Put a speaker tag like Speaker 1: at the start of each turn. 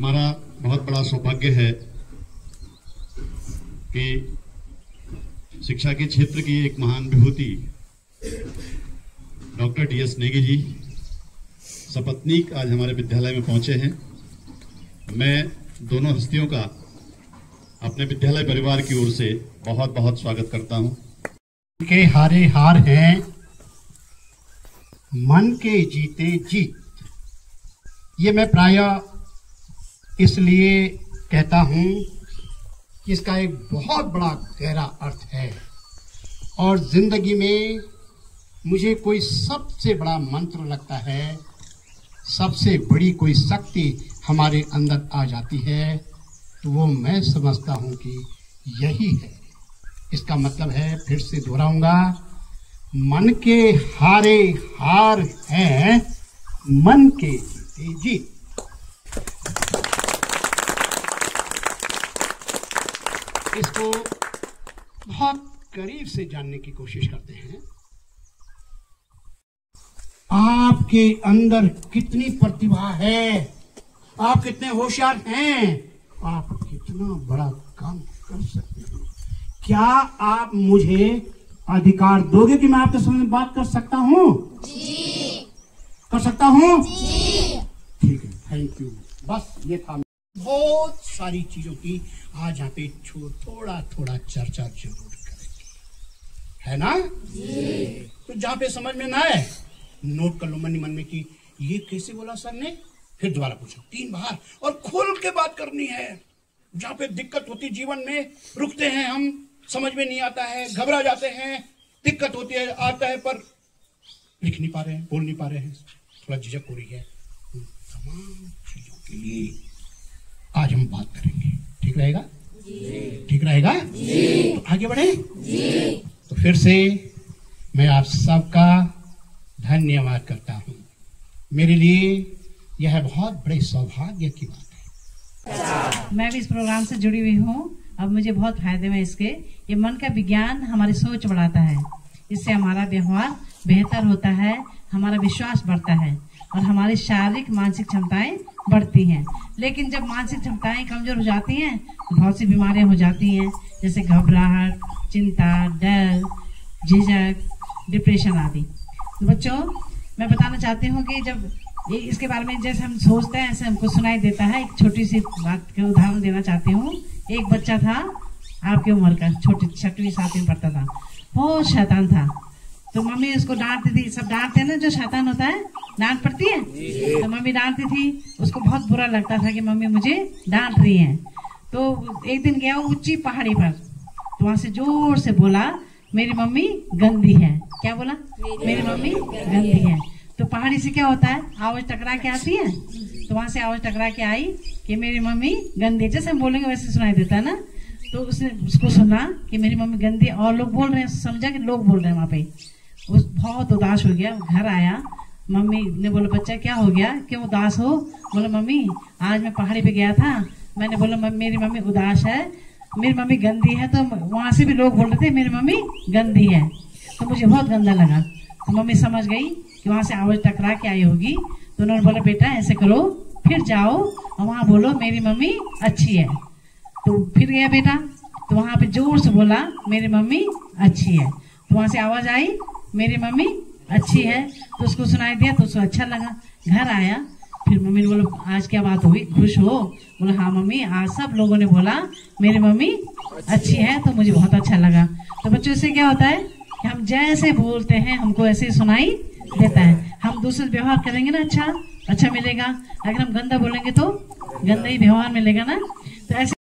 Speaker 1: हमारा बहुत बड़ा सौभाग्य है कि शिक्षा के क्षेत्र की एक महान विभूति डॉक्टर डी.एस. नेगी जी सपत्नीक आज हमारे विद्यालय में पहुंचे हैं। मैं दोनों हस्तियों का अपने विद्यालय परिवार की ओर से बहुत बहुत स्वागत करता हूं।
Speaker 2: के हारे हार हैं, मन के जीते जीत। ये मैं प्रायः इसलिए कहता हूं कि इसका एक बहुत बड़ा गहरा अर्थ है और जिंदगी में मुझे कोई सबसे बड़ा मंत्र लगता है, सबसे बड़ी कोई शक्ति हमारे अंदर आ जाती है तो वो मैं समझता हूं कि यही है। इसका मतलब है, फिर से दोहराऊंगा, मन के हारे हार हैं, मन के जीते जीत। इसको बहुत करीब से जानने की कोशिश करते हैं। आपके अंदर कितनी प्रतिभा है, आप कितने होशियार हैं, आप कितना बड़ा काम कर सकते हैं। क्या आप मुझे अधिकार दोगे कि मैं आपके सामने बात कर सकता हूँ? जी। कर सकता हूँ? जी। ठीक है, थैंक यू। बस ये था। बहुत सारी चीजों की आज यहाँ पे थोड़ा थोड़ा चर्चा जरूर करेंगे, है ना? जी। तो जहाँ पे समझ में ना आए नोट कर लो मन में कि ये कैसे बोला सर ने, फिर दोबारा पूछो 3 बार और खुल के बात करनी है। जहाँ पे दिक्कत होती जीवन में, रुकते हैं हम, समझ में नहीं आता है, घबरा जाते हैं, दिक्कत होती है, आता है पर लिख नहीं पा रहे हैं, बोल नहीं पा रहे हैं, थोड़ा झिझक हो रही है। उन तमाम चीजों के लिए आज हम बात करेंगे। ठीक रहेगा? जी। ठीक रहेगा? जी। तो आगे बढ़े? जी। तो फिर से मैं आप सबका धन्यवाद करता हूँ। मेरे लिए यह बहुत बड़े सौभाग्य की बात है।
Speaker 3: मैं भी इस प्रोग्राम से जुड़ी हुई हूँ। अब मुझे बहुत फायदे में इसके, ये मन का विज्ञान हमारी सोच बढ़ाता है, इससे हमारा व्यवहार बेहतर होता है, हमारा विश्वास बढ़ता है और हमारी शारीरिक मानसिक क्षमताएं बढ़ती हैं। लेकिन जब मानसिक क्षमताएं कमजोर हो जाती हैं तो बहुत सी बीमारियां हो जाती हैं, जैसे घबराहट, चिंता, डर, झिझक, डिप्रेशन आदि। तो बच्चों, मैं बताना चाहती हूँ कि जब इसके बारे में जैसे हम सोचते हैं ऐसे हमको सुनाई देता है। एक छोटी सी बात का उदाहरण देना चाहती हूँ। एक बच्चा था आपकी उम्र का, छोटी 6वीं 7वीं पढ़ता था, बहुत शैतान था। तो मम्मी उसको डांटती थी, सब डांटते हैं ना, जो शैतान होता है डांट पड़ती है, तो मम्मी डांटती थी। उसको बहुत बुरा लगता था कि मम्मी मुझे डांट रही है। तो एक दिन गया ऊंची पहाड़ी पर, तो वहां से जोर से बोला, मेरी मम्मी गंदी है। क्या बोला? मेरी मम्मी गंदी है। तो पहाड़ी से क्या होता है, आवाज टकरा के आती है। तो वहां से आवाज टकरा के आई कि मेरी मम्मी गंदी है। जैसे हम बोलेंगे वैसे सुनाई देता है ना। तो उसने उसको सुना कि मेरी मम्मी गंदी है और लोग बोल रहे हैं, समझा कि लोग बोल रहे हैं वहां पे। उस बहुत उदास हो गया, घर आया। मम्मी ने बोला, बच्चा क्या हो गया, क्यों उदास हो? बोला, मम्मी आज मैं पहाड़ी पे गया था, मैंने बोला मेरी मम्मी उदास है, मेरी मम्मी गंदी है। तो वहां से भी लोग बोल रहे थे मेरी मम्मी गंदी है। तो मुझे बहुत गंदा लगा। तो मम्मी समझ गई कि वहां से आवाज टकरा के आई होगी। तो उन्होंने बोला, बेटा ऐसे करो, फिर जाओ और वहां बोलो मेरी मम्मी अच्छी है। तो फिर गया बेटा, तो वहां पे जोर से बोला मेरी मम्मी अच्छी है। तो वहां से आवाज आई मेरी मम्मी अच्छी है। तो उसको सुनाई दिया तो उसको अच्छा लगा। घर आया, फिर मम्मी ने बोला, आज क्या बात हुई, खुश हो? बोला, हाँ मम्मी, आज सब लोगों ने बोला मेरी मम्मी अच्छी है तो मुझे बहुत अच्छा लगा। तो बच्चों से क्या होता है कि हम जैसे बोलते हैं हमको ऐसे सुनाई देता है। हम दूसरे से व्यवहार करेंगे ना अच्छा मिलेगा, अगर हम गंदा बोलेंगे तो गंदा ही व्यवहार मिलेगा ना। तो ऐसे